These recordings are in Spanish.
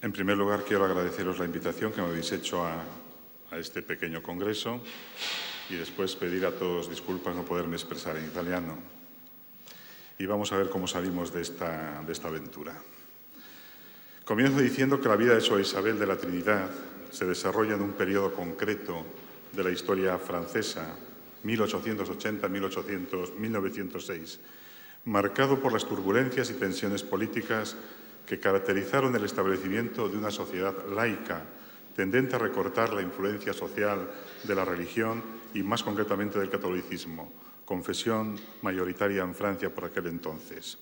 En primer lugar, quiero agradeceros la invitación que me habéis hecho a este pequeño congreso y después pedir a todos disculpas no poderme expresar en italiano. Y vamos a ver cómo salimos de esta aventura. Comienzo diciendo que la vida de Sor Isabel de la Trinidad se desarrolla en un periodo concreto de la historia francesa, 1880-1906, marcado por las turbulencias y tensiones políticas que caracterizaron el establecimiento de una sociedad laica, tendente a recortar la influencia social de la religión y, más concretamente, del catolicismo, confesión mayoritaria en Francia por aquel entonces.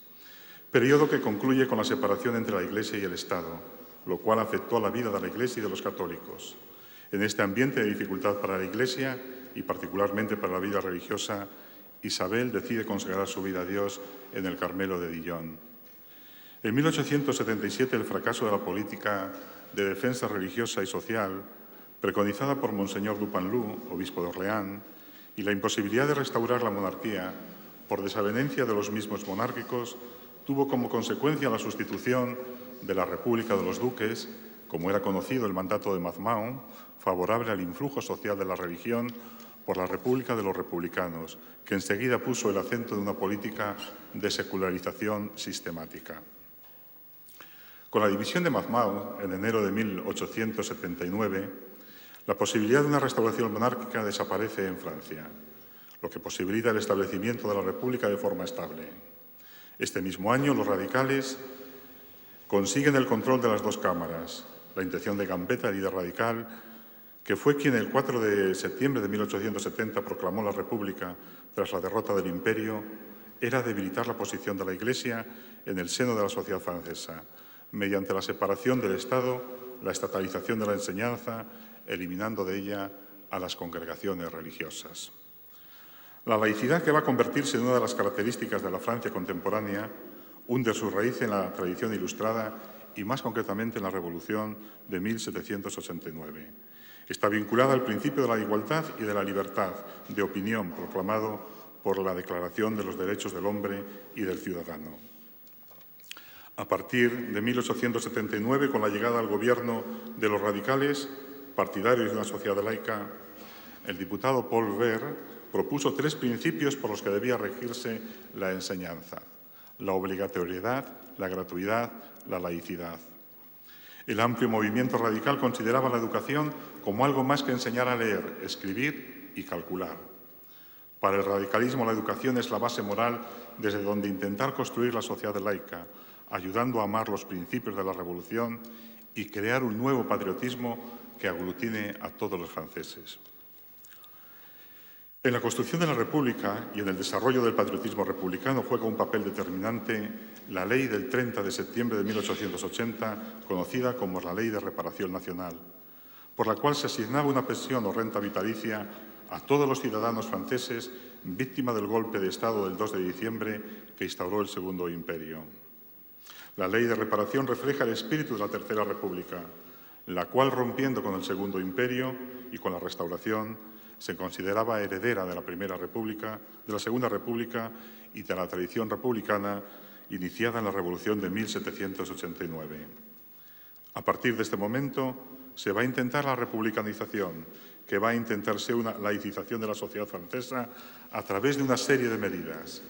Periodo que concluye con la separación entre la Iglesia y el Estado, lo cual afectó a la vida de la Iglesia y de los católicos. En este ambiente de dificultad para la Iglesia y particularmente para la vida religiosa, Isabel decide consagrar su vida a Dios en el Carmelo de Dijon. En 1877, el fracaso de la política de defensa religiosa y social, preconizada por Monseñor Dupanloup, obispo de Orleans, y la imposibilidad de restaurar la monarquía por desavenencia de los mismos monárquicos, tuvo como consecuencia la sustitución de la República de los Duques, como era conocido el mandato de Mathmahon, favorable al influjo social de la religión, por la República de los Republicanos, que enseguida puso el acento en una política de secularización sistemática. Con la división de Mathmahon, en enero de 1879, la posibilidad de una restauración monárquica desaparece en Francia, lo que posibilita el establecimiento de la República de forma estable. Este mismo año, los radicales consiguen el control de las dos cámaras. La intención de Gambetta, el líder radical, que fue quien el 4 de septiembre de 1870 proclamó la República tras la derrota del Imperio, era debilitar la posición de la Iglesia en el seno de la sociedad francesa, mediante la separación del Estado, la estatalización de la enseñanza, eliminando de ella a las congregaciones religiosas. La laicidad, que va a convertirse en una de las características de la Francia contemporánea, hunde su raíz en la tradición ilustrada y, más concretamente, en la Revolución de 1789. Está vinculada al principio de la igualdad y de la libertad de opinión proclamado por la Declaración de los Derechos del Hombre y del Ciudadano. A partir de 1879, con la llegada al gobierno de los radicales, partidarios de una sociedad laica, el diputado Paul Vert propuso 3 principios por los que debía regirse la enseñanza: la obligatoriedad, la gratuidad, la laicidad. El amplio movimiento radical consideraba la educación como algo más que enseñar a leer, escribir y calcular. Para el radicalismo, la educación es la base moral desde donde intentar construir la sociedad laica, ayudando a amar los principios de la Revolución y crear un nuevo patriotismo que aglutine a todos los franceses. En la construcción de la República y en el desarrollo del patriotismo republicano juega un papel determinante la Ley del 30 de septiembre de 1880, conocida como la Ley de Reparación Nacional, por la cual se asignaba una pensión o renta vitalicia a todos los ciudadanos franceses víctimas del golpe de Estado del 2 de diciembre que instauró el Segundo Imperio. La Ley de Reparación refleja el espíritu de la Tercera República, la cual, rompiendo con el Segundo Imperio y con la Restauración, se consideraba heredera de la Primera República, de la Segunda República y de la tradición republicana iniciada en la Revolución de 1789. A partir de este momento se va a intentar la republicanización, que va a intentarse una laicización de la sociedad francesa a través de una serie de medidas.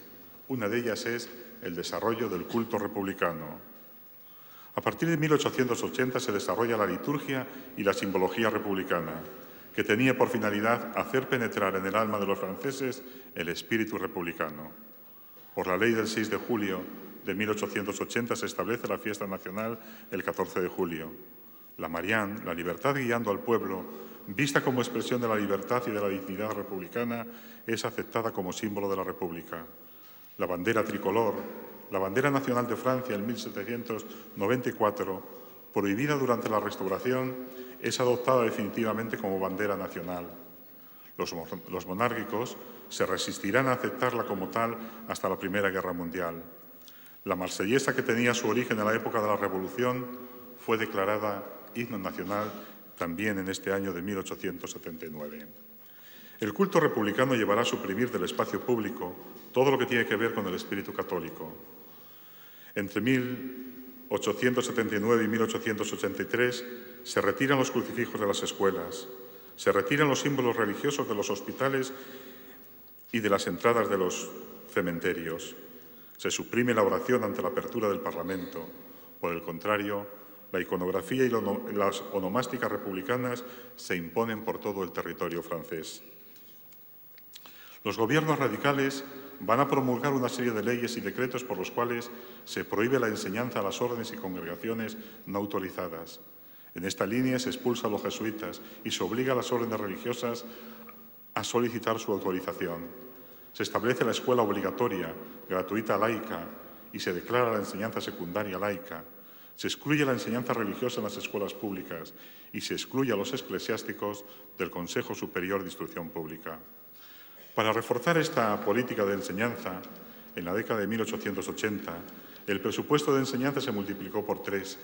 Una de ellas es el desarrollo del culto republicano. A partir de 1880 se desarrolla la liturgia y la simbología republicana, que tenía por finalidad hacer penetrar en el alma de los franceses el espíritu republicano. Por la ley del 6 de julio de 1880 se establece la fiesta nacional el 14 de julio. La Marianne, la libertad guiando al pueblo, vista como expresión de la libertad y de la dignidad republicana, es aceptada como símbolo de la República. La bandera tricolor, la bandera nacional de Francia en 1794, prohibida durante la Restauración, es adoptada definitivamente como bandera nacional. Los monárquicos se resistirán a aceptarla como tal hasta la Primera Guerra Mundial. La marsellesa, que tenía su origen en la época de la Revolución, fue declarada himno nacional también en este año de 1879. El culto republicano llevará a suprimir del espacio público todo lo que tiene que ver con el espíritu católico. Entre 1880 1879 y 1883 se retiran los crucifijos de las escuelas, se retiran los símbolos religiosos de los hospitales y de las entradas de los cementerios. Se suprime la oración ante la apertura del Parlamento. Por el contrario, la iconografía y las onomásticas republicanas se imponen por todo el territorio francés. Los gobiernos radicales van a promulgar una serie de leyes y decretos por los cuales se prohíbe la enseñanza a las órdenes y congregaciones no autorizadas. En esta línea se expulsa a los jesuitas y se obliga a las órdenes religiosas a solicitar su autorización. Se establece la escuela obligatoria, gratuita, laica, y se declara la enseñanza secundaria laica. Se excluye la enseñanza religiosa en las escuelas públicas y se excluye a los eclesiásticos del Consejo Superior de Instrucción Pública. Para reforzar esta política de enseñanza, en la década de 1880, el presupuesto de enseñanza se multiplicó por 3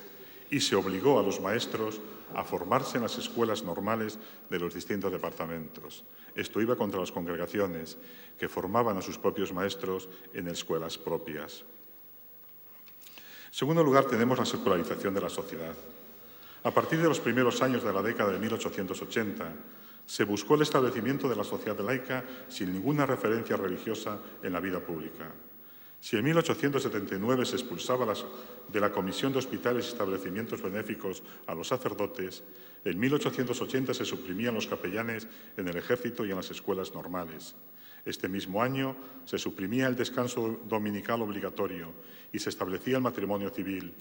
y se obligó a los maestros a formarse en las escuelas normales de los distintos departamentos. Esto iba contra las congregaciones, que formaban a sus propios maestros en escuelas propias. En segundo lugar, tenemos la secularización de la sociedad. A partir de los primeros años de la década de 1880, se buscó el establecimiento de la sociedad laica sin ninguna referencia religiosa en la vida pública. Si en 1879 se expulsaba de la Comisión de Hospitales y Establecimientos Benéficos a los sacerdotes, en 1880 se suprimían los capellanes en el ejército y en las escuelas normales. Este mismo año se suprimía el descanso dominical obligatorio y se establecía el matrimonio civil,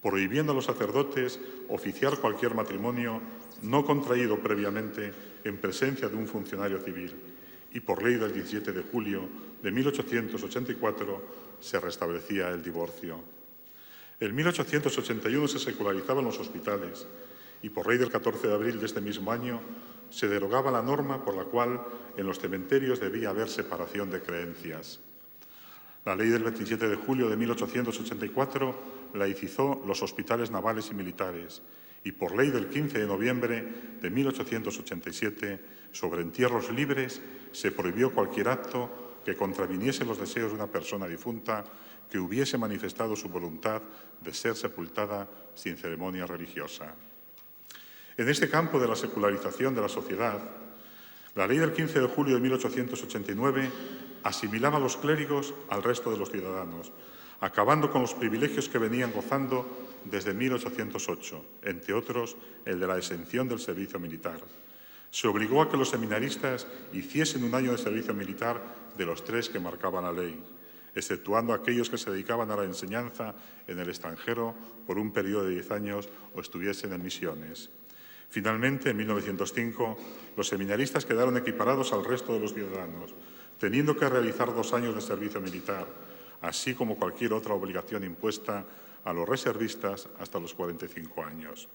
prohibiendo a los sacerdotes oficiar cualquier matrimonio no contraído previamente en presencia de un funcionario civil, y por ley del 17 de julio de 1884 se restablecía el divorcio. En 1881 se secularizaban los hospitales y por ley del 14 de abril de este mismo año se derogaba la norma por la cual en los cementerios debía haber separación de creencias. La ley del 27 de julio de 1884 laicizó los hospitales navales y militares y por ley del 15 de noviembre de 1887 sobre entierros libres se prohibió cualquier acto que contraviniese los deseos de una persona difunta que hubiese manifestado su voluntad de ser sepultada sin ceremonia religiosa. En este campo de la secularización de la sociedad, la ley del 15 de julio de 1889 asimilaba a los clérigos al resto de los ciudadanos, acabando con los privilegios que venían gozando desde 1808, entre otros el de la exención del servicio militar. Se obligó a que los seminaristas hiciesen un año de servicio militar de los 3 que marcaba la ley, exceptuando aquellos que se dedicaban a la enseñanza en el extranjero por un periodo de 10 años o estuviesen en misiones. Finalmente, en 1905, los seminaristas quedaron equiparados al resto de los ciudadanos, teniendo que realizar 2 años de servicio militar, así como cualquier otra obligación impuesta a los reservistas hasta los 45 años.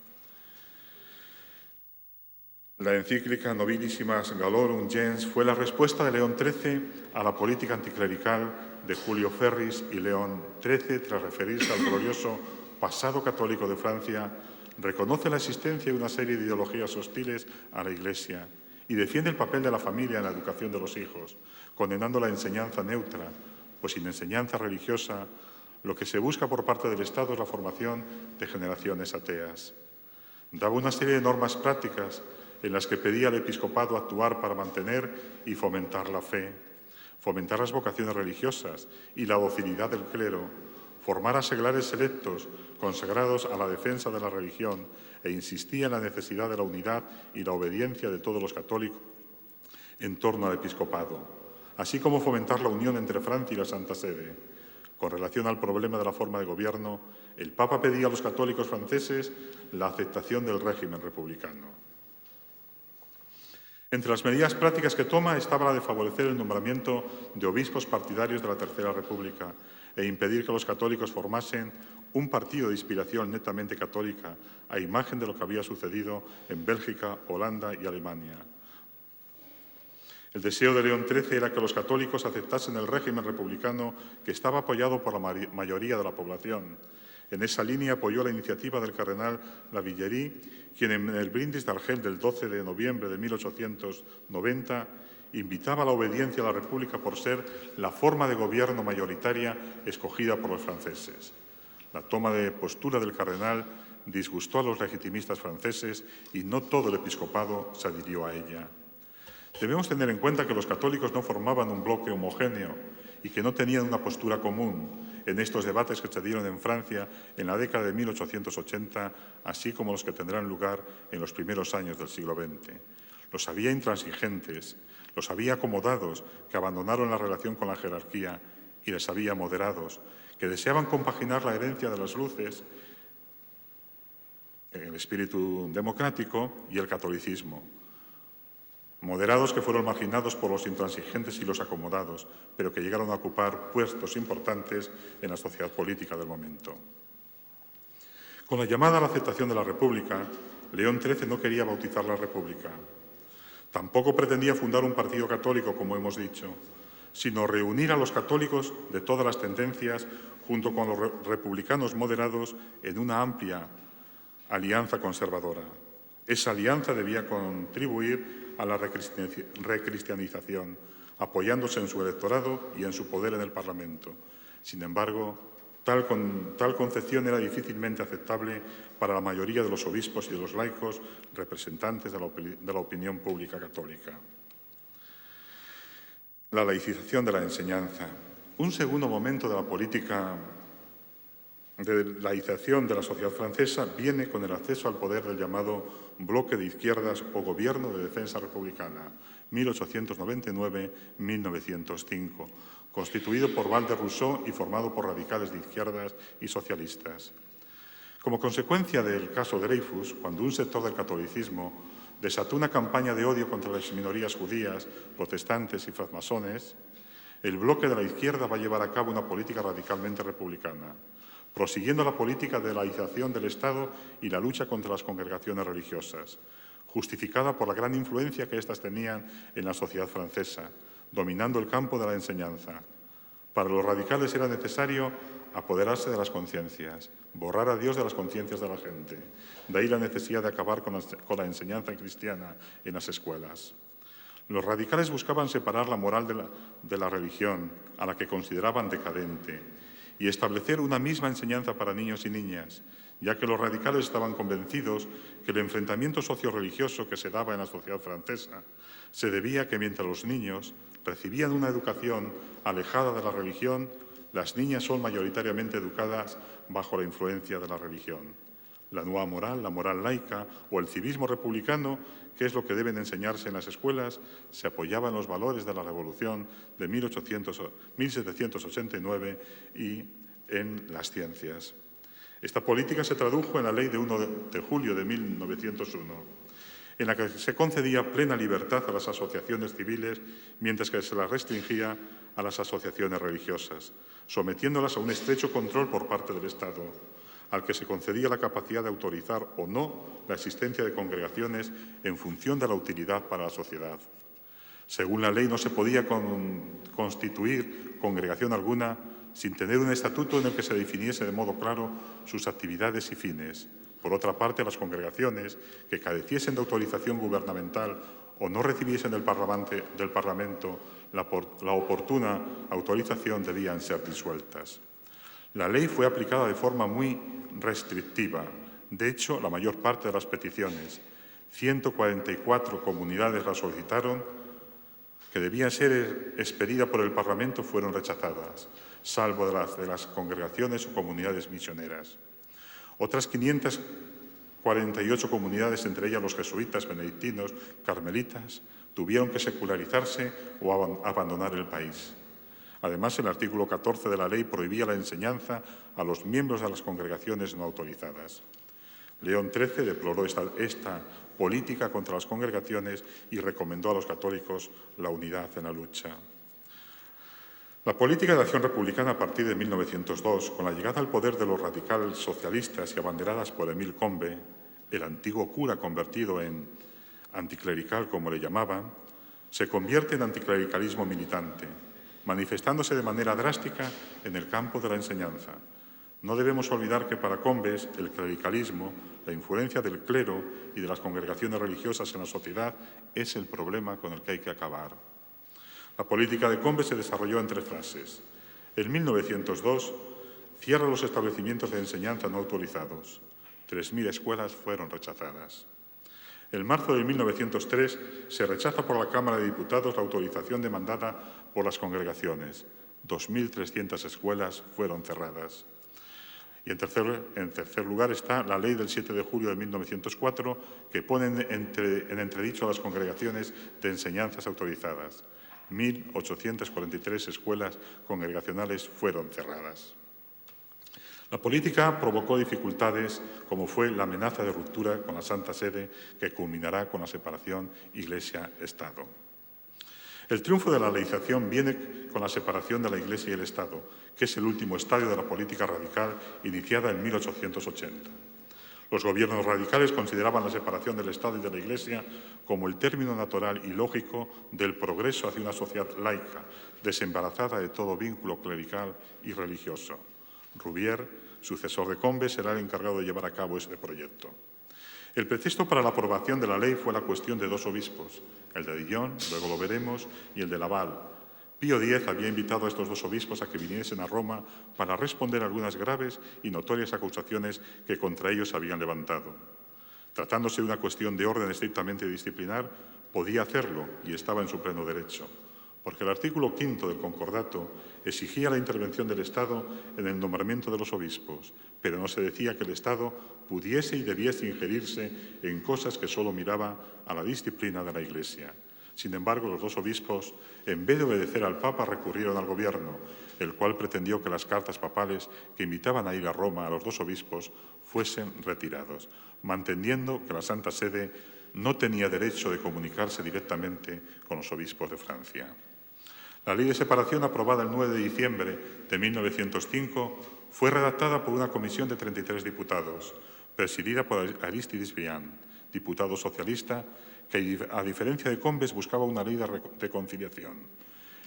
La encíclica Nobilissimas Galorum Gens fue la respuesta de León XIII a la política anticlerical de Julio Ferris, y León XIII, tras referirse al glorioso pasado católico de Francia, reconoce la existencia de una serie de ideologías hostiles a la Iglesia y defiende el papel de la familia en la educación de los hijos, condenando la enseñanza neutra, pues sin enseñanza religiosa, lo que se busca por parte del Estado es la formación de generaciones ateas. Daba una serie de normas prácticas en las que pedía al episcopado actuar para mantener y fomentar la fe, fomentar las vocaciones religiosas y la docilidad del clero, formar a seglares selectos consagrados a la defensa de la religión e insistía en la necesidad de la unidad y la obediencia de todos los católicos en torno al episcopado, así como fomentar la unión entre Francia y la Santa Sede. Con relación al problema de la forma de gobierno, el Papa pedía a los católicos franceses la aceptación del régimen republicano. Entre las medidas prácticas que toma estaba la de favorecer el nombramiento de obispos partidarios de la Tercera República e impedir que los católicos formasen un partido de inspiración netamente católica, a imagen de lo que había sucedido en Bélgica, Holanda y Alemania. El deseo de León XIII era que los católicos aceptasen el régimen republicano que estaba apoyado por la mayoría de la población. En esa línea apoyó la iniciativa del cardenal Lavillerie, quien en el brindis de Argel del 12 de noviembre de 1890 invitaba a la obediencia a la República por ser la forma de gobierno mayoritaria escogida por los franceses. La toma de postura del cardenal disgustó a los legitimistas franceses y no todo el episcopado se adhirió a ella. Debemos tener en cuenta que los católicos no formaban un bloque homogéneo y que no tenían una postura común en estos debates que se dieron en Francia en la década de 1880, así como los que tendrán lugar en los primeros años del siglo XX. Los había intransigentes, los había acomodados, que abandonaron la relación con la jerarquía, y les había moderados, que deseaban compaginar la herencia de las luces, el espíritu democrático y el catolicismo. Moderados que fueron marginados por los intransigentes y los acomodados, pero que llegaron a ocupar puestos importantes en la sociedad política del momento. Con la llamada a la aceptación de la República, León XIII no quería bautizar la República. Tampoco pretendía fundar un partido católico, como hemos dicho, sino reunir a los católicos de todas las tendencias junto con los republicanos moderados en una amplia alianza conservadora. Esa alianza debía contribuir a la recristianización, apoyándose en su electorado y en su poder en el Parlamento. Sin embargo, tal concepción era difícilmente aceptable para la mayoría de los obispos y de los laicos representantes de la opinión pública católica. La laicización de la enseñanza. Un segundo momento de la política de laización de la sociedad francesa viene con el acceso al poder del llamado Bloque de Izquierdas o Gobierno de Defensa Republicana, 1899-1905, constituido por Val de Rousseau y formado por radicales de izquierdas y socialistas. Como consecuencia del caso Dreyfus, cuando un sector del catolicismo desató una campaña de odio contra las minorías judías, protestantes y francmasones, el bloque de la izquierda va a llevar a cabo una política radicalmente republicana, prosiguiendo la política de laización del Estado y la lucha contra las congregaciones religiosas, justificada por la gran influencia que éstas tenían en la sociedad francesa, dominando el campo de la enseñanza. Para los radicales era necesario apoderarse de las conciencias, borrar a Dios de las conciencias de la gente. De ahí la necesidad de acabar con la enseñanza cristiana en las escuelas. Los radicales buscaban separar la moral de la religión, a la que consideraban decadente, y establecer una misma enseñanza para niños y niñas, ya que los radicales estaban convencidos que el enfrentamiento socio-religioso que se daba en la sociedad francesa se debía a que mientras los niños recibían una educación alejada de la religión, las niñas son mayoritariamente educadas bajo la influencia de la religión. La nueva moral, la moral laica o el civismo republicano, que es lo que deben enseñarse en las escuelas, se apoyaba en los valores de la Revolución de 1789 y en las ciencias. Esta política se tradujo en la Ley de 1 de julio de 1901, en la que se concedía plena libertad a las asociaciones civiles, mientras que se las restringía a las asociaciones religiosas, sometiéndolas a un estrecho control por parte del Estado, al que se concedía la capacidad de autorizar o no la existencia de congregaciones en función de la utilidad para la sociedad. Según la ley, no se podía constituir congregación alguna sin tener un estatuto en el que se definiese de modo claro sus actividades y fines. Por otra parte, las congregaciones que careciesen de autorización gubernamental o no recibiesen del Parlamento la oportuna autorización debían ser disueltas. La ley fue aplicada de forma muy restrictiva. De hecho, la mayor parte de las peticiones, 144 comunidades las solicitaron, que debían ser expedidas por el Parlamento, fueron rechazadas, salvo de las congregaciones o comunidades misioneras. Otras 548 comunidades, entre ellas los jesuitas, benedictinos, carmelitas, tuvieron que secularizarse o abandonar el país. Además, el artículo 14 de la ley prohibía la enseñanza a los miembros de las congregaciones no autorizadas. León XIII deploró esta política contra las congregaciones y recomendó a los católicos la unidad en la lucha. La política de acción republicana a partir de 1902, con la llegada al poder de los radicales socialistas y abanderadas por Émile Combes, el antiguo cura convertido en anticlerical, como le llamaban, se convierte en anticlericalismo militante, manifestándose de manera drástica en el campo de la enseñanza. No debemos olvidar que para Combes el clericalismo, la influencia del clero y de las congregaciones religiosas en la sociedad es el problema con el que hay que acabar. La política de Combes se desarrolló en 3 fases. En 1902 cierra los establecimientos de enseñanza no autorizados. 3.000 escuelas fueron rechazadas. En marzo de 1903 se rechaza por la Cámara de Diputados la autorización demandada por las congregaciones. 2.300 escuelas fueron cerradas. Y en tercer lugar está la Ley del 7 de julio de 1904, que pone en entredicho a las congregaciones de enseñanzas autorizadas. 1.843 escuelas congregacionales fueron cerradas. La política provocó dificultades, como fue la amenaza de ruptura con la Santa Sede, que culminará con la separación Iglesia-Estado. El triunfo de la laización viene con la separación de la Iglesia y el Estado, que es el último estadio de la política radical iniciada en 1880. Los gobiernos radicales consideraban la separación del Estado y de la Iglesia como el término natural y lógico del progreso hacia una sociedad laica, desembarazada de todo vínculo clerical y religioso. Rouvière, sucesor de Combes, será el encargado de llevar a cabo este proyecto. El pretexto para la aprobación de la ley fue la cuestión de 2 obispos, el de Dijon, luego lo veremos, y el de Laval. Pío X había invitado a estos 2 obispos a que viniesen a Roma para responder a algunas graves y notorias acusaciones que contra ellos habían levantado. Tratándose de una cuestión de orden estrictamente disciplinar, podía hacerlo y estaba en su pleno derecho, porque el artículo 5 del Concordato exigía la intervención del Estado en el nombramiento de los obispos, pero no se decía que el Estado pudiese y debiese ingerirse en cosas que solo miraba a la disciplina de la Iglesia. Sin embargo, los 2 obispos, en vez de obedecer al Papa, recurrieron al Gobierno, el cual pretendió que las cartas papales que invitaban a ir a Roma a los 2 obispos fuesen retirados, manteniendo que la Santa Sede no tenía derecho de comunicarse directamente con los obispos de Francia. La Ley de Separación, aprobada el 9 de diciembre de 1905, fue redactada por una comisión de 33 diputados, presidida por Aristide Briand, diputado socialista, que, a diferencia de Combes, buscaba una ley de conciliación.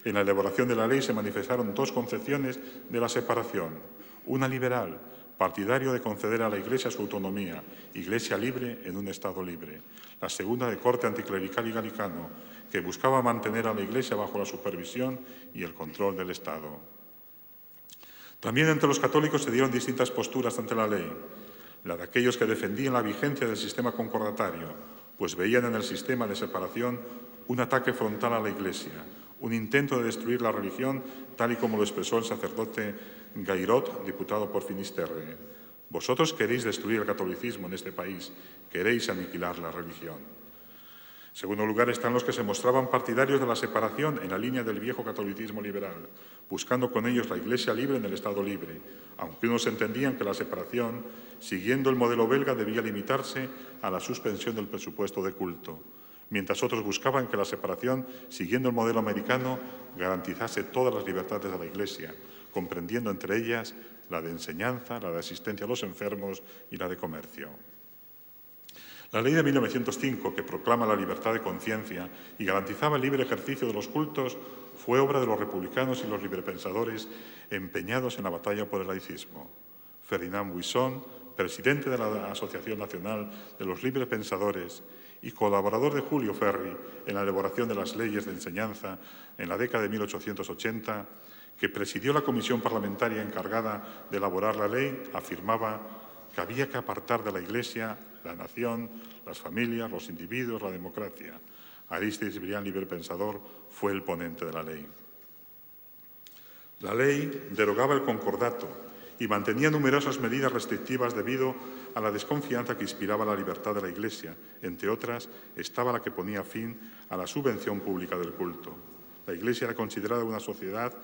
En la elaboración de la ley se manifestaron 2 concepciones de la separación. Una liberal, partidario de conceder a la Iglesia su autonomía, Iglesia libre en un Estado libre. La segunda, de corte anticlerical y galicano, que buscaba mantener a la Iglesia bajo la supervisión y el control del Estado. También entre los católicos se dieron distintas posturas ante la ley. La de aquellos que defendían la vigencia del sistema concordatario, pues veían en el sistema de separación un ataque frontal a la Iglesia, un intento de destruir la religión, tal y como lo expresó el sacerdote Gairot, diputado por Finisterre. Vosotros queréis destruir el catolicismo en este país, queréis aniquilar la religión. En segundo lugar están los que se mostraban partidarios de la separación en la línea del viejo catolicismo liberal, buscando con ellos la Iglesia libre en el Estado libre, aunque unos entendían que la separación, siguiendo el modelo belga, debía limitarse a la suspensión del presupuesto de culto, mientras otros buscaban que la separación, siguiendo el modelo americano, garantizase todas las libertades de la Iglesia, comprendiendo entre ellas la de enseñanza, la de asistencia a los enfermos y la de comercio. La ley de 1905, que proclama la libertad de conciencia y garantizaba el libre ejercicio de los cultos, fue obra de los republicanos y los librepensadores empeñados en la batalla por el laicismo. Ferdinand Buisson, presidente de la Asociación Nacional de los Librepensadores y colaborador de Julio Ferri en la elaboración de las leyes de enseñanza en la década de 1880, que presidió la comisión parlamentaria encargada de elaborar la ley, afirmaba que había que apartar de la Iglesia la nación, las familias, los individuos, la democracia. Aristide Briand, librepensador, fue el ponente de la ley. La ley derogaba el concordato y mantenía numerosas medidas restrictivas debido a la desconfianza que inspiraba la libertad de la Iglesia. Entre otras, estaba la que ponía fin a la subvención pública del culto. La Iglesia era considerada una sociedad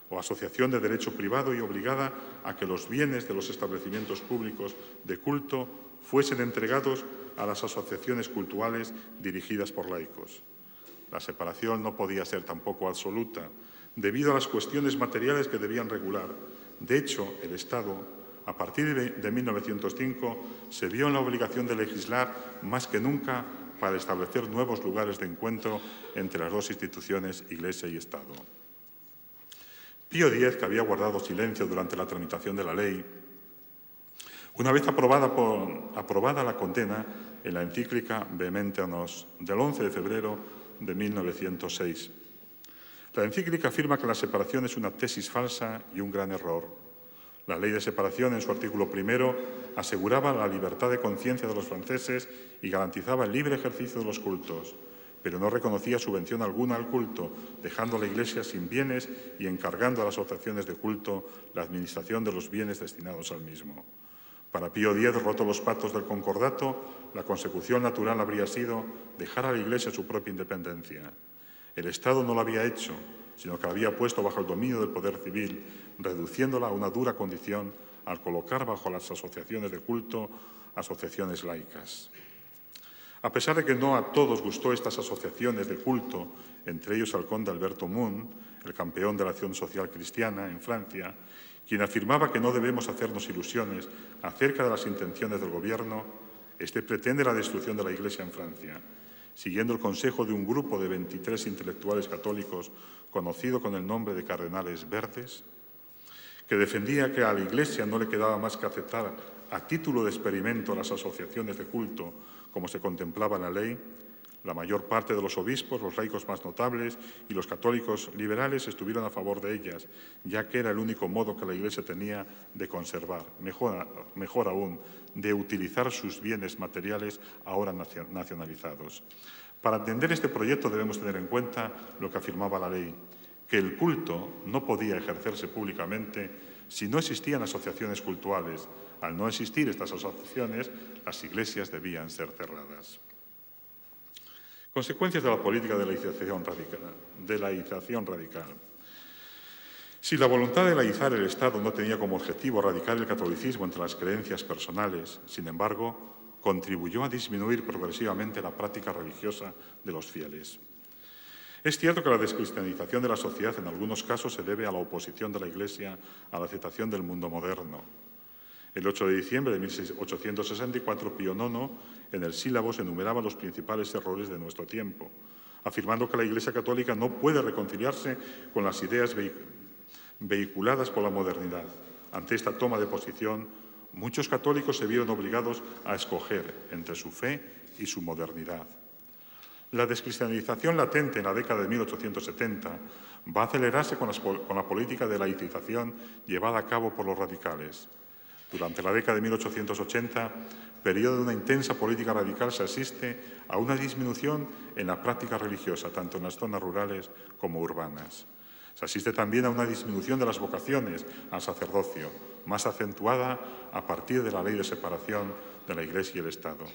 o asociación de derecho privado y obligada a que los bienes de los establecimientos públicos de culto fuesen entregados a las asociaciones cultuales dirigidas por laicos. La separación no podía ser tampoco absoluta, debido a las cuestiones materiales que debían regular. De hecho, el Estado, a partir de 1905, se vio en la obligación de legislar más que nunca para establecer nuevos lugares de encuentro entre las 2 instituciones, Iglesia y Estado. Pío X, que había guardado silencio durante la tramitación de la ley, una vez aprobada la condena en la encíclica Vehementia Nos, del 11 de febrero de 1906. La encíclica afirma que la separación es una tesis falsa y un gran error. La Ley de Separación, en su artículo primero, aseguraba la libertad de conciencia de los franceses y garantizaba el libre ejercicio de los cultos, pero no reconocía subvención alguna al culto, dejando a la Iglesia sin bienes y encargando a las asociaciones de culto la administración de los bienes destinados al mismo. Para Pío X, rotos los pactos del concordato, la consecución natural habría sido dejar a la Iglesia su propia independencia. El Estado no lo había hecho, sino que la había puesto bajo el dominio del poder civil, reduciéndola a una dura condición al colocar bajo las asociaciones de culto asociaciones laicas. A pesar de que no a todos gustó estas asociaciones de culto, entre ellos al conde Alberto Moon, el campeón de la acción social cristiana en Francia, quien afirmaba que no debemos hacernos ilusiones acerca de las intenciones del gobierno, este pretende la destrucción de la Iglesia en Francia, siguiendo el consejo de un grupo de 23 intelectuales católicos conocido con el nombre de Cardenales Verdes, que defendía que a la Iglesia no le quedaba más que aceptar a título de experimento las asociaciones de culto como se contemplaba en la ley. La mayor parte de los obispos, los laicos más notables y los católicos liberales estuvieron a favor de ellas, ya que era el único modo que la Iglesia tenía de conservar, mejor aún, de utilizar sus bienes materiales ahora nacionalizados. Para entender este proyecto debemos tener en cuenta lo que afirmaba la ley, que el culto no podía ejercerse públicamente si no existían asociaciones cultuales. Al no existir estas asociaciones, las iglesias debían ser cerradas. Consecuencias de la política de laización radical. Si la voluntad de laizar el Estado no tenía como objetivo erradicar el catolicismo entre las creencias personales, sin embargo, contribuyó a disminuir progresivamente la práctica religiosa de los fieles. Es cierto que la descristianización de la sociedad en algunos casos se debe a la oposición de la Iglesia a la aceptación del mundo moderno. El 8 de diciembre de 1864, Pío IX, en el Sílabos, enumeraba los principales errores de nuestro tiempo, afirmando que la Iglesia católica no puede reconciliarse con las ideas vehiculadas por la modernidad. Ante esta toma de posición, muchos católicos se vieron obligados a escoger entre su fe y su modernidad. La descristianización latente en la década de 1870 va a acelerarse con la política de laicización llevada a cabo por los radicales. Durante la década de 1880, periodo de una intensa política radical, se asiste a una disminución en la práctica religiosa, tanto en las zonas rurales como urbanas. Se asiste también a una disminución de las vocaciones al sacerdocio, más acentuada a partir de la Ley de Separación de la Iglesia y el Estado.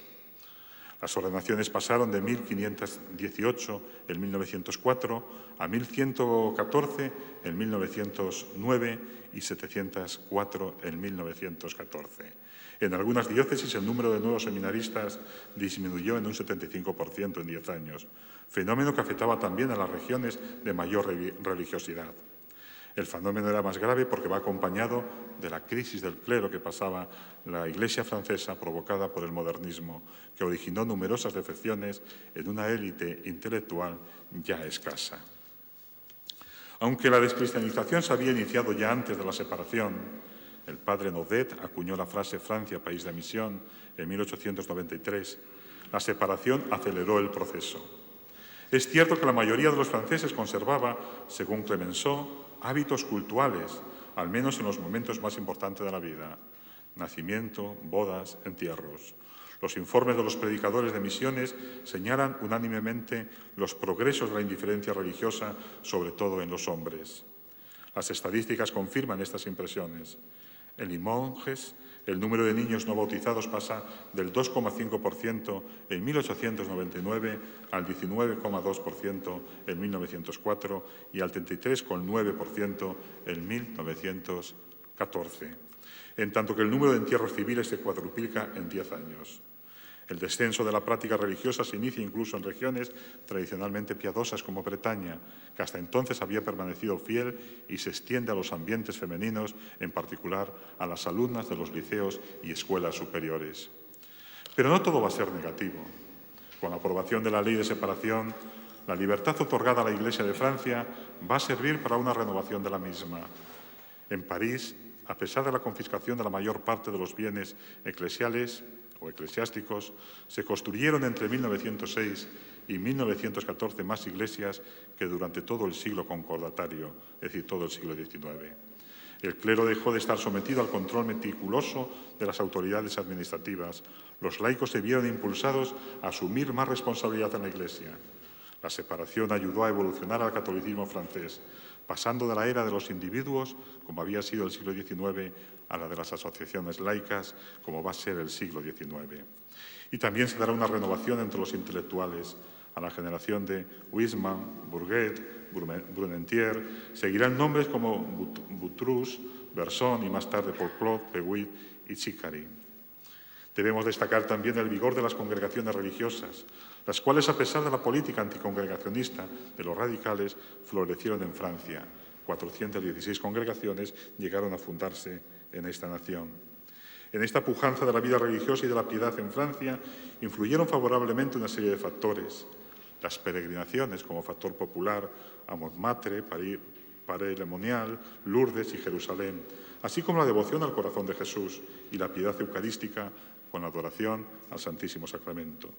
Las ordenaciones pasaron de 1.518 en 1904 a 1.114 en 1909 y 704 en 1914. En algunas diócesis el número de nuevos seminaristas disminuyó en un 75% en 10 años, fenómeno que afectaba también a las regiones de mayor religiosidad. El fenómeno era más grave porque va acompañado de la crisis del clero que pasaba la Iglesia francesa provocada por el modernismo, que originó numerosas defecciones en una élite intelectual ya escasa. Aunque la descristianización se había iniciado ya antes de la separación, el padre Naudet acuñó la frase «Francia, país de misión» en 1893. La separación aceleró el proceso. Es cierto que la mayoría de los franceses conservaba, según Clemenceau, hábitos cultuales, al menos en los momentos más importantes de la vida: nacimiento, bodas, entierros. Los informes de los predicadores de misiones señalan unánimemente los progresos de la indiferencia religiosa, sobre todo en los hombres. Las estadísticas confirman estas impresiones. En Limoges, el número de niños no bautizados pasa del 2,5% en 1899 al 19,2% en 1904 y al 33,9% en 1914, en tanto que el número de entierros civiles se cuadruplica en 10 años. El descenso de la práctica religiosa se inicia incluso en regiones tradicionalmente piadosas como Bretaña, que hasta entonces había permanecido fiel, y se extiende a los ambientes femeninos, en particular a las alumnas de los liceos y escuelas superiores. Pero no todo va a ser negativo. Con la aprobación de la Ley de Separación, la libertad otorgada a la Iglesia de Francia va a servir para una renovación de la misma. En París, a pesar de la confiscación de la mayor parte de los bienes eclesiásticos, se construyeron entre 1906 y 1914 más iglesias que durante todo el siglo concordatario, es decir, todo el siglo XIX. El clero dejó de estar sometido al control meticuloso de las autoridades administrativas. Los laicos se vieron impulsados a asumir más responsabilidad en la Iglesia. La separación ayudó a evolucionar al catolicismo francés, pasando de la era de los individuos, como había sido el siglo XIX, a la de las asociaciones laicas, como va a ser el siglo XIX. Y también se dará una renovación entre los intelectuales. A la generación de Huysmans, Bourget, Brunetière seguirán nombres como Boutroux, Bergson y más tarde Paul Claude, Peguit y Chickary. Debemos destacar también el vigor de las congregaciones religiosas, las cuales, a pesar de la política anticongregacionista de los radicales, florecieron en Francia. 416 congregaciones llegaron a fundarse en esta nación. En esta pujanza de la vida religiosa y de la piedad en Francia influyeron favorablemente una serie de factores. Las peregrinaciones como factor popular a Montmartre, Paray-le-Monial, Lourdes y Jerusalén, así como la devoción al corazón de Jesús y la piedad eucarística con la adoración al Santísimo Sacramento.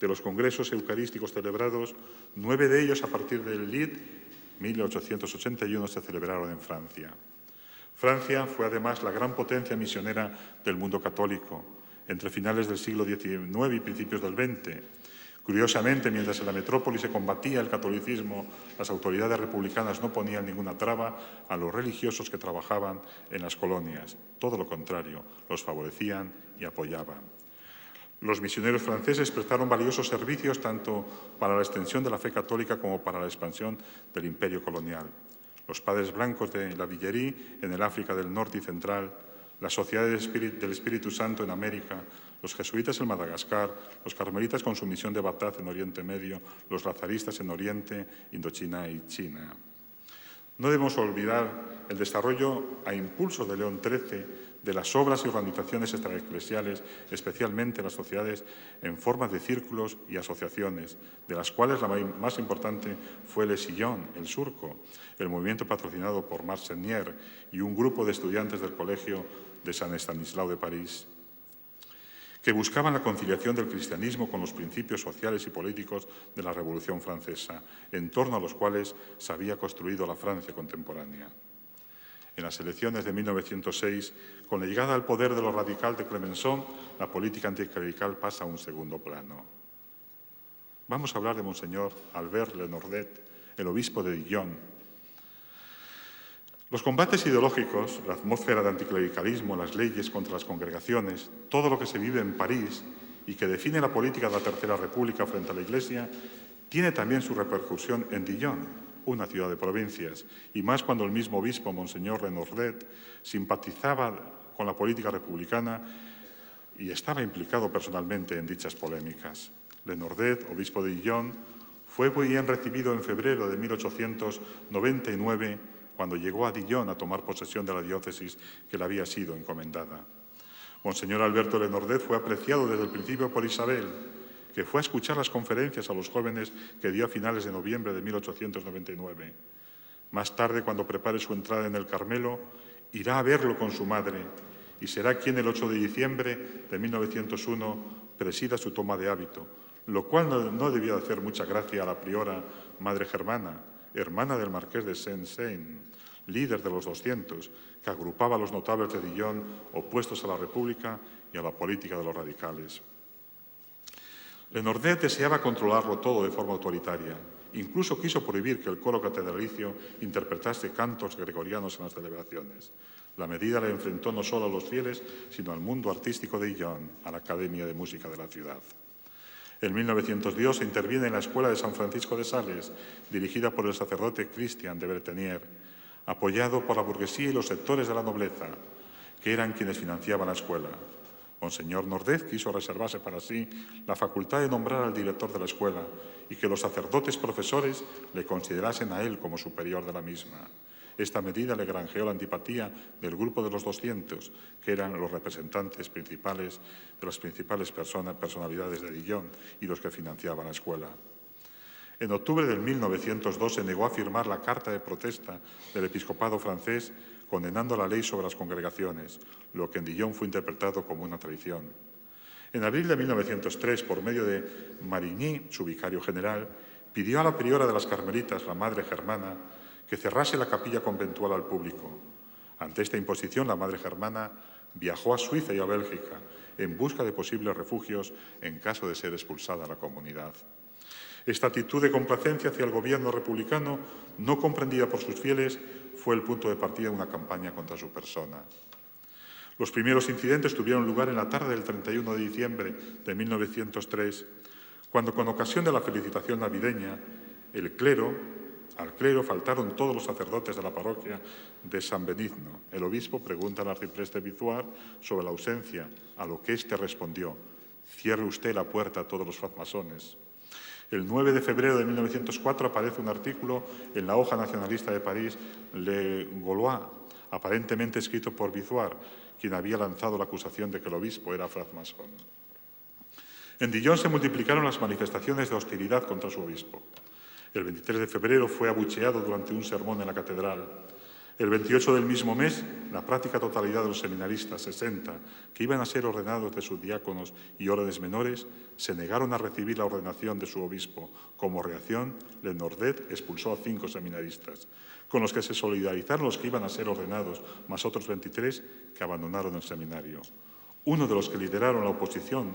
De los congresos eucarísticos celebrados, 9 de ellos a partir del Lid 1881 se celebraron en Francia. Francia fue además la gran potencia misionera del mundo católico entre finales del siglo XIX y principios del XX. Curiosamente, mientras en la metrópoli se combatía el catolicismo, las autoridades republicanas no ponían ninguna traba a los religiosos que trabajaban en las colonias. Todo lo contrario, los favorecían y apoyaban. Los misioneros franceses prestaron valiosos servicios tanto para la extensión de la fe católica como para la expansión del imperio colonial. Los padres blancos de la Villerie en el África del Norte y Central, las sociedades del Espíritu Santo en América, los jesuitas en Madagascar, los carmelitas con su misión de Bagdad en Oriente Medio, los lazaristas en Oriente, Indochina y China. No debemos olvidar el desarrollo a impulso de León XIII de las obras y organizaciones extraeclesiales, especialmente las sociedades en forma de círculos y asociaciones, de las cuales la más importante fue el Sillón, el Surco, el movimiento patrocinado por Marcenier y un grupo de estudiantes del Colegio de San Estanislao de París, que buscaban la conciliación del cristianismo con los principios sociales y políticos de la Revolución Francesa, en torno a los cuales se había construido la Francia contemporánea. En las elecciones de 1906, con la llegada al poder de lo radical de Clemenceau, la política anticlerical pasa a un segundo plano. Vamos a hablar de Monseñor Albert Lenordet, el obispo de Dijon. Los combates ideológicos, la atmósfera de anticlericalismo, las leyes contra las congregaciones, todo lo que se vive en París y que define la política de la Tercera República frente a la Iglesia, tiene también su repercusión en Dijon, una ciudad de provincias, y más cuando el mismo obispo, Monseñor Lenordet, simpatizaba con la política republicana y estaba implicado personalmente en dichas polémicas. Lenordet, obispo de Dijon, fue muy bien recibido en febrero de 1899, cuando llegó a Dijon a tomar posesión de la diócesis que le había sido encomendada. Monseñor Alberto Lenordet fue apreciado desde el principio por Isabel, que fue a escuchar las conferencias a los jóvenes que dio a finales de noviembre de 1899. Más tarde, cuando prepare su entrada en el Carmelo, irá a verlo con su madre y será quien el 8 de diciembre de 1901 presida su toma de hábito, lo cual no debía hacer mucha gracia a la priora Madre Germana, hermana del marqués de Saint-Seine, líder de los 200, que agrupaba a los notables de Dijon opuestos a la República y a la política de los radicales. Lenordet deseaba controlarlo todo de forma autoritaria. Incluso quiso prohibir que el coro catedralicio interpretase cantos gregorianos en las celebraciones. La medida le enfrentó no solo a los fieles, sino al mundo artístico de Dijon, a la Academia de Música de la ciudad. En 1902 se interviene en la Escuela de San Francisco de Sales, dirigida por el sacerdote Christian de Berthenier, apoyado por la burguesía y los sectores de la nobleza, que eran quienes financiaban la escuela. Monseñor Nordet quiso reservarse para sí la facultad de nombrar al director de la escuela y que los sacerdotes profesores le considerasen a él como superior de la misma. Esta medida le granjeó la antipatía del grupo de los 200, que eran los representantes principales de las principales personalidades de Dijon y los que financiaban la escuela. En octubre de 1902 se negó a firmar la carta de protesta del episcopado francés condenando la ley sobre las congregaciones, lo que en Dijon fue interpretado como una traición. En abril de 1903, por medio de Marigny, su vicario general, pidió a la priora de las Carmelitas, la Madre Germana, que cerrase la capilla conventual al público. Ante esta imposición, la Madre Germana viajó a Suiza y a Bélgica en busca de posibles refugios en caso de ser expulsada la comunidad. Esta actitud de complacencia hacia el gobierno republicano, no comprendida por sus fieles, fue el punto de partida de una campaña contra su persona. Los primeros incidentes tuvieron lugar en la tarde del 31 de diciembre de 1903, cuando, con ocasión de la felicitación navideña, al clero faltaron todos los sacerdotes de la parroquia de San Benigno. El obispo pregunta al arcipreste Bizuar sobre la ausencia, a lo que éste respondió: «Cierre usted la puerta a todos los francmasones». El 9 de febrero de 1904 aparece un artículo en la hoja nacionalista de París, Le Gaulois, aparentemente escrito por Bizuar, quien había lanzado la acusación de que el obispo era francmasón. En Dijon se multiplicaron las manifestaciones de hostilidad contra su obispo. El 23 de febrero fue abucheado durante un sermón en la catedral. El 28 del mismo mes, la práctica totalidad de los seminaristas, 60, que iban a ser ordenados de sus diáconos y órdenes menores, se negaron a recibir la ordenación de su obispo. Como reacción, Lenordet expulsó a 5 seminaristas, con los que se solidarizaron los que iban a ser ordenados, más otros 23 que abandonaron el seminario. Uno de los que lideraron la oposición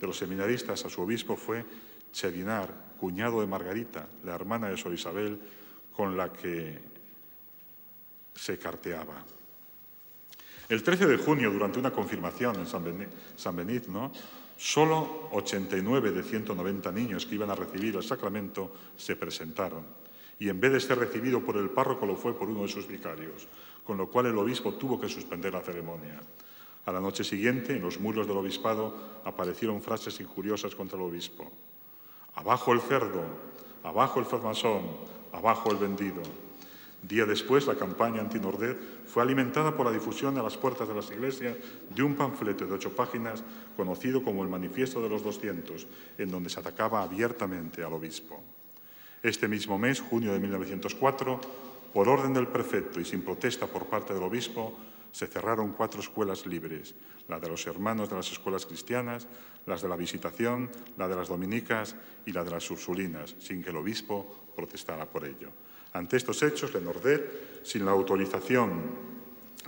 de los seminaristas a su obispo fue Cherinar, cuñado de Margarita, la hermana de Sor Isabel, con la que se carteaba. El 13 de junio, durante una confirmación en San Benigno, solo 89 de 190 niños que iban a recibir el sacramento se presentaron, y en vez de ser recibido por el párroco lo fue por uno de sus vicarios, con lo cual el obispo tuvo que suspender la ceremonia. A la noche siguiente, en los muros del obispado, aparecieron frases injuriosas contra el obispo. «Abajo el cerdo, abajo el francmasón, abajo el vendido». Día después, la campaña anti-Nordet fue alimentada por la difusión a las puertas de las iglesias de un panfleto de 8 páginas conocido como el Manifiesto de los 200, en donde se atacaba abiertamente al obispo. Este mismo mes, junio de 1904, por orden del prefecto y sin protesta por parte del obispo, se cerraron 4 escuelas libres, la de los hermanos de las escuelas cristianas, las de la Visitación, la de las dominicas y la de las ursulinas, sin que el obispo protestara por ello. Ante estos hechos, Lenordet, sin la autorización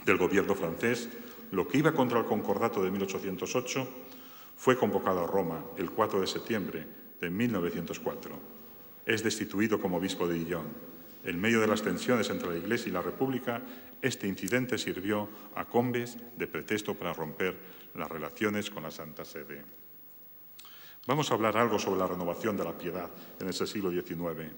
del gobierno francés, lo que iba contra el concordato de 1808, fue convocado a Roma el 4 de septiembre de 1904. Es destituido como obispo de Dijon. En medio de las tensiones entre la Iglesia y la República, este incidente sirvió a Combes de pretexto para romper las relaciones con la Santa Sede. Vamos a hablar algo sobre la renovación de la piedad en ese siglo XIX.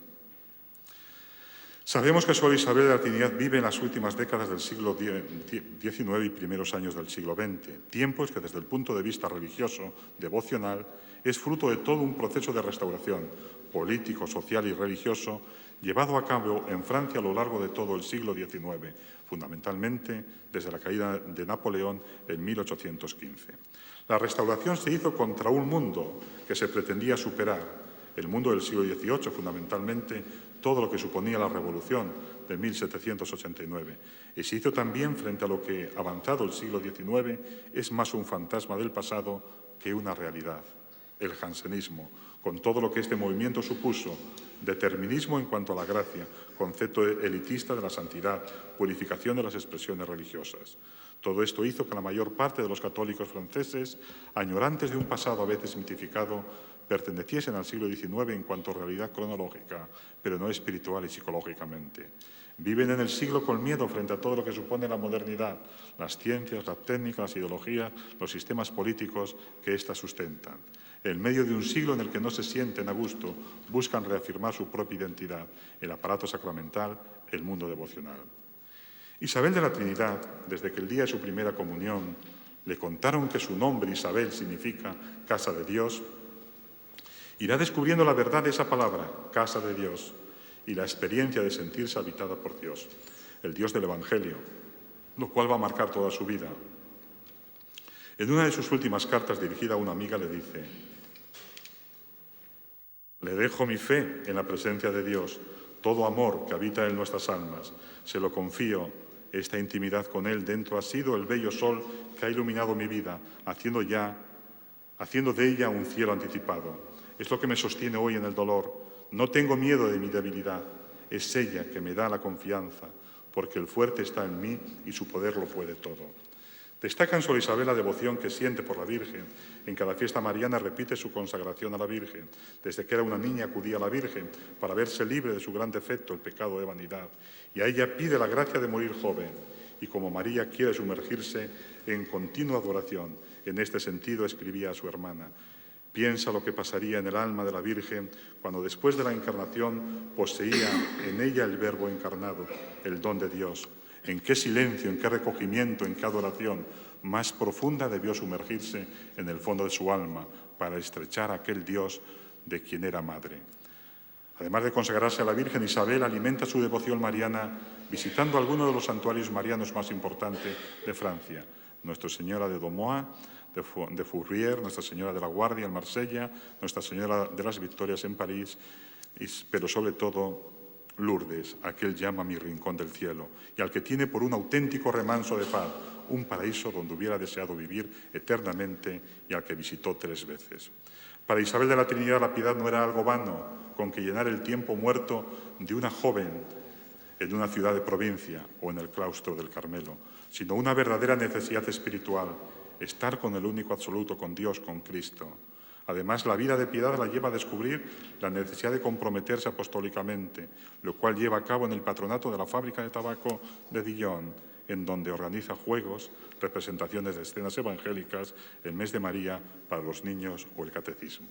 Sabemos que Sor Isabel de la Trinidad vive en las últimas décadas del siglo XIX y primeros años del siglo XX, tiempos que desde el punto de vista religioso, devocional, es fruto de todo un proceso de restauración político, social y religioso llevado a cabo en Francia a lo largo de todo el siglo XIX, fundamentalmente desde la caída de Napoleón en 1815. La restauración se hizo contra un mundo que se pretendía superar, el mundo del siglo XVIII, fundamentalmente todo lo que suponía la Revolución de 1789. Y se hizo también frente a lo que, avanzado el siglo XIX, es más un fantasma del pasado que una realidad, el jansenismo, con todo lo que este movimiento supuso: determinismo en cuanto a la gracia, concepto elitista de la santidad, purificación de las expresiones religiosas. Todo esto hizo que la mayor parte de los católicos franceses, añorantes de un pasado a veces mitificado, perteneciesen al siglo XIX en cuanto a realidad cronológica, pero no espiritual y psicológicamente. Viven en el siglo con miedo frente a todo lo que supone la modernidad, las ciencias, la técnica, las ideologías, los sistemas políticos que éstas sustentan. En medio de un siglo en el que no se sienten a gusto, buscan reafirmar su propia identidad, el aparato sacramental, el mundo devocional. Isabel de la Trinidad, desde que el día de su primera comunión le contaron que su nombre, Isabel, significa casa de Dios, irá descubriendo la verdad de esa palabra, casa de Dios, y la experiencia de sentirse habitada por Dios, el Dios del Evangelio, lo cual va a marcar toda su vida. En una de sus últimas cartas dirigida a una amiga le dice: «Le dejo mi fe en la presencia de Dios, todo amor que habita en nuestras almas. Se lo confío, esta intimidad con Él dentro ha sido el bello sol que ha iluminado mi vida, haciendo de ella un cielo anticipado. Es lo que me sostiene hoy en el dolor. No tengo miedo de mi debilidad. Es ella que me da la confianza. porque el fuerte está en mí y su poder lo puede todo. Destaca en Sor Isabel la devoción que siente por la Virgen. En cada fiesta mariana repite su consagración a la Virgen. Desde que era una niña acudía a la Virgen para verse libre de su gran defecto, el pecado de vanidad. Y a ella pide la gracia de morir joven. Y como María quiere sumergirse en continua adoración, en este sentido escribía a su hermana: piensa lo que pasaría en el alma de la Virgen cuando después de la encarnación poseía en ella el Verbo encarnado, el don de Dios. En qué silencio, en qué recogimiento, en qué adoración más profunda debió sumergirse en el fondo de su alma para estrechar a aquel Dios de quien era madre. Además de consagrarse a la Virgen, Isabel alimenta su devoción mariana visitando algunos de los santuarios marianos más importantes de Francia: Nuestra Señora de Domoa, de Fourvière, Nuestra Señora de la Guardia en Marsella, Nuestra Señora de las Victorias en París, pero sobre todo Lourdes, aquel llama mi rincón del cielo, y al que tiene por un auténtico remanso de paz, un paraíso donde hubiera deseado vivir eternamente y al que visitó 3 veces. Para Isabel de la Trinidad la piedad no era algo vano con que llenar el tiempo muerto de una joven en una ciudad de provincia o en el claustro del Carmelo, sino una verdadera necesidad espiritual, estar con el único absoluto, con Dios, con Cristo. Además, la vida de piedad la lleva a descubrir la necesidad de comprometerse apostólicamente, lo cual lleva a cabo en el patronato de la fábrica de tabaco de Dijon, en donde organiza juegos, representaciones de escenas evangélicas, el mes de María para los niños o el catecismo.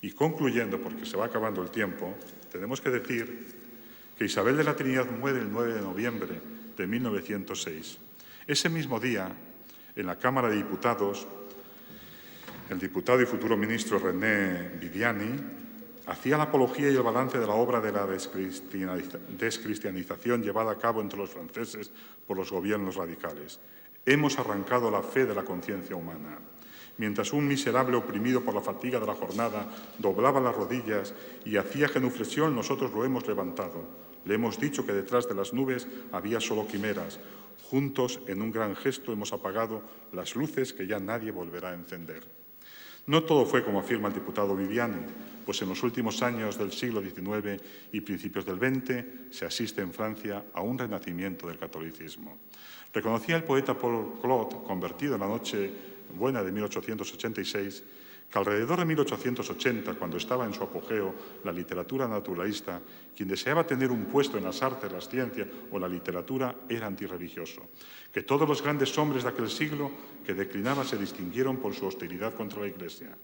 Y concluyendo, porque se va acabando el tiempo, tenemos que decir que Isabel de la Trinidad muere el 9 de noviembre de 1906. Ese mismo día, en la Cámara de Diputados, el diputado y futuro ministro René Viviani hacía la apología y el balance de la obra de la descristianización llevada a cabo entre los franceses por los gobiernos radicales. Hemos arrancado la fe de la conciencia humana. Mientras un miserable oprimido por la fatiga de la jornada doblaba las rodillas y hacía genuflexión, nosotros lo hemos levantado. Le hemos dicho que detrás de las nubes había solo quimeras. Juntos, en un gran gesto, hemos apagado las luces que ya nadie volverá a encender. No todo fue como afirma el diputado Viviani, pues en los últimos años del siglo XIX y principios del XX se asiste en Francia a un renacimiento del catolicismo. Reconocía el poeta Paul Claude, convertido en la Noche Buena de 1886, que alrededor de 1880, cuando estaba en su apogeo la literatura naturalista, quien deseaba tener un puesto en las artes, las ciencias o la literatura era antirreligioso, que todos los grandes hombres de aquel siglo que declinaba se distinguieron por su hostilidad contra la Iglesia.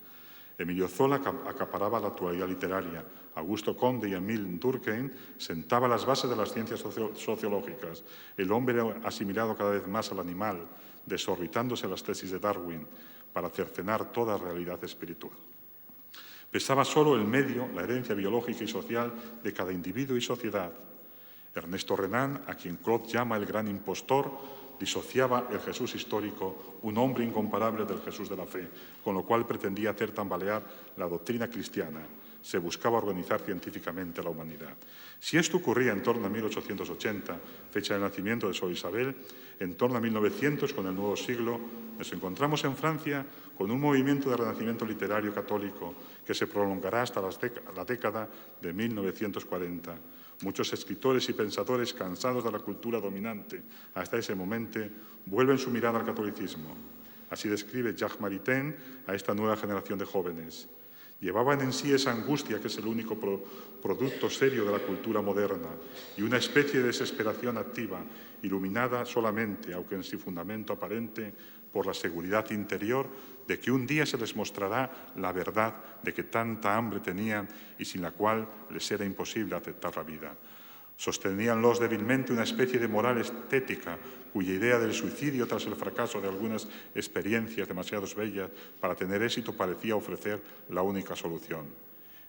Emilio Zola acaparaba la actualidad literaria, Augusto Conde y Émile Durkheim sentaban las bases de las ciencias sociológicas, el hombre asimilado cada vez más al animal, desorbitándose las tesis de Darwin, para cercenar toda realidad espiritual. Pesaba solo el medio, la herencia biológica y social de cada individuo y sociedad. Ernesto Renan, a quien Claude llama el gran impostor, disociaba el Jesús histórico, un hombre incomparable del Jesús de la fe, con lo cual pretendía hacer tambalear la doctrina cristiana. Se buscaba organizar científicamente la humanidad. Si esto ocurría en torno a 1880, fecha de nacimiento de Sor Isabel, en torno a 1900, con el nuevo siglo, nos encontramos en Francia con un movimiento de renacimiento literario católico que se prolongará hasta la década de 1940. Muchos escritores y pensadores cansados de la cultura dominante hasta ese momento vuelven su mirada al catolicismo. Así describe Jacques Maritain a esta nueva generación de jóvenes. Llevaban en sí esa angustia que es el único producto serio de la cultura moderna y una especie de desesperación activa, iluminada solamente, aunque en su fundamento aparente, por la seguridad interior de que un día se les mostrará la verdad de que tanta hambre tenían y sin la cual les era imposible aceptar la vida. Sosteníanlos débilmente una especie de moral estética cuya idea del suicidio tras el fracaso de algunas experiencias demasiado bellas para tener éxito parecía ofrecer la única solución.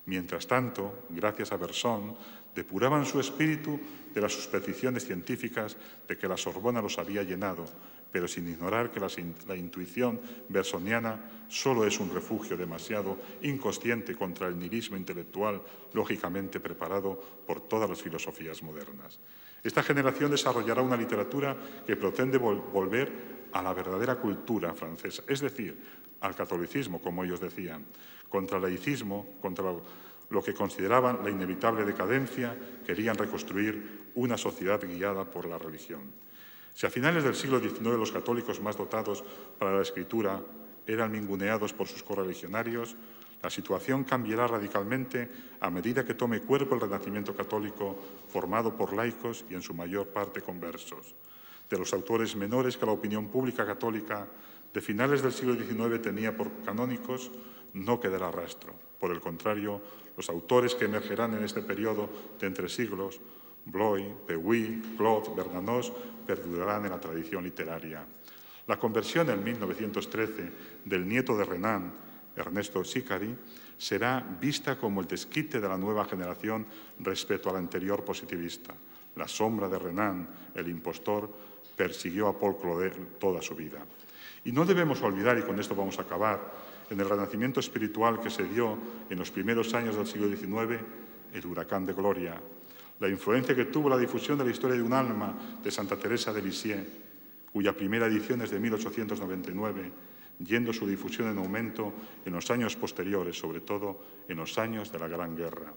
Mientras tanto, gracias a Bersón, depuraban su espíritu de las supersticiones científicas de que la Sorbona los había llenado, pero sin ignorar que la intuición bersoniana solo es un refugio demasiado inconsciente contra el nihilismo intelectual lógicamente preparado por todas las filosofías modernas. Esta generación desarrollará una literatura que pretende volver a la verdadera cultura francesa, es decir, al catolicismo, como ellos decían, contra el laicismo, contra lo que consideraban la inevitable decadencia, querían reconstruir una sociedad guiada por la religión. Si a finales del siglo XIX los católicos más dotados para la escritura eran ninguneados por sus correligionarios, la situación cambiará radicalmente a medida que tome cuerpo el Renacimiento católico formado por laicos y en su mayor parte conversos. De los autores menores que la opinión pública católica de finales del siglo XIX tenía por canónicos, no quedará rastro. Por el contrario, los autores que emergerán en este periodo de entre siglos, Bloy, Peguy, Claude, Bernanos, perdurarán en la tradición literaria. La conversión en 1913 del nieto de Renan, Ernesto Sicari, será vista como el desquite de la nueva generación respecto al anterior positivista. La sombra de Renan, el impostor, persiguió a Paul Claudel toda su vida. Y no debemos olvidar, y con esto vamos a acabar, en el renacimiento espiritual que se dio en los primeros años del siglo XIX, el huracán de gloria, la influencia que tuvo la difusión de la historia de un alma de Santa Teresa de Lisieux, cuya primera edición es de 1899, yendo su difusión en aumento en los años posteriores, sobre todo en los años de la Gran Guerra.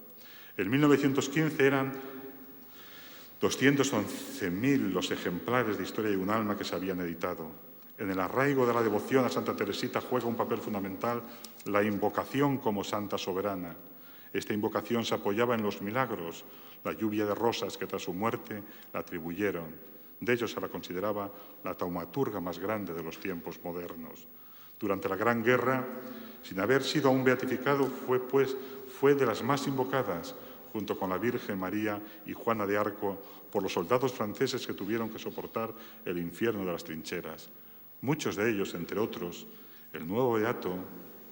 En 1915 eran 211.000 los ejemplares de Historia de un alma que se habían editado. En el arraigo de la devoción a Santa Teresita juega un papel fundamental la invocación como santa soberana. Esta invocación se apoyaba en los milagros, la lluvia de rosas que tras su muerte la atribuyeron. De ellos se la consideraba la taumaturga más grande de los tiempos modernos. Durante la Gran Guerra, sin haber sido aún beatificado, fue de las más invocadas, junto con la Virgen María y Juana de Arco, por los soldados franceses que tuvieron que soportar el infierno de las trincheras. Muchos de ellos, entre otros, el nuevo beato,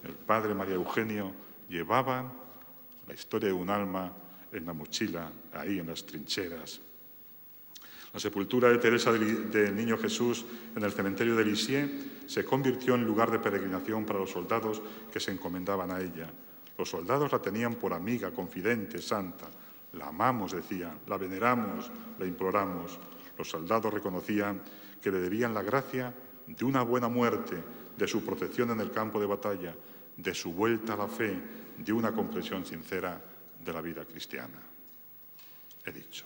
el padre María Eugenio, llevaban la historia de un alma en la mochila, ahí en las trincheras. La sepultura de Teresa del Niño Jesús en el cementerio de Lisieux se convirtió en lugar de peregrinación para los soldados que se encomendaban a ella. Los soldados la tenían por amiga, confidente, santa. La amamos, decían, la veneramos, la imploramos. Los soldados reconocían que le debían la gracia de una buena muerte, de su protección en el campo de batalla, de su vuelta a la fe, de una comprensión sincera de la vida cristiana. He dicho.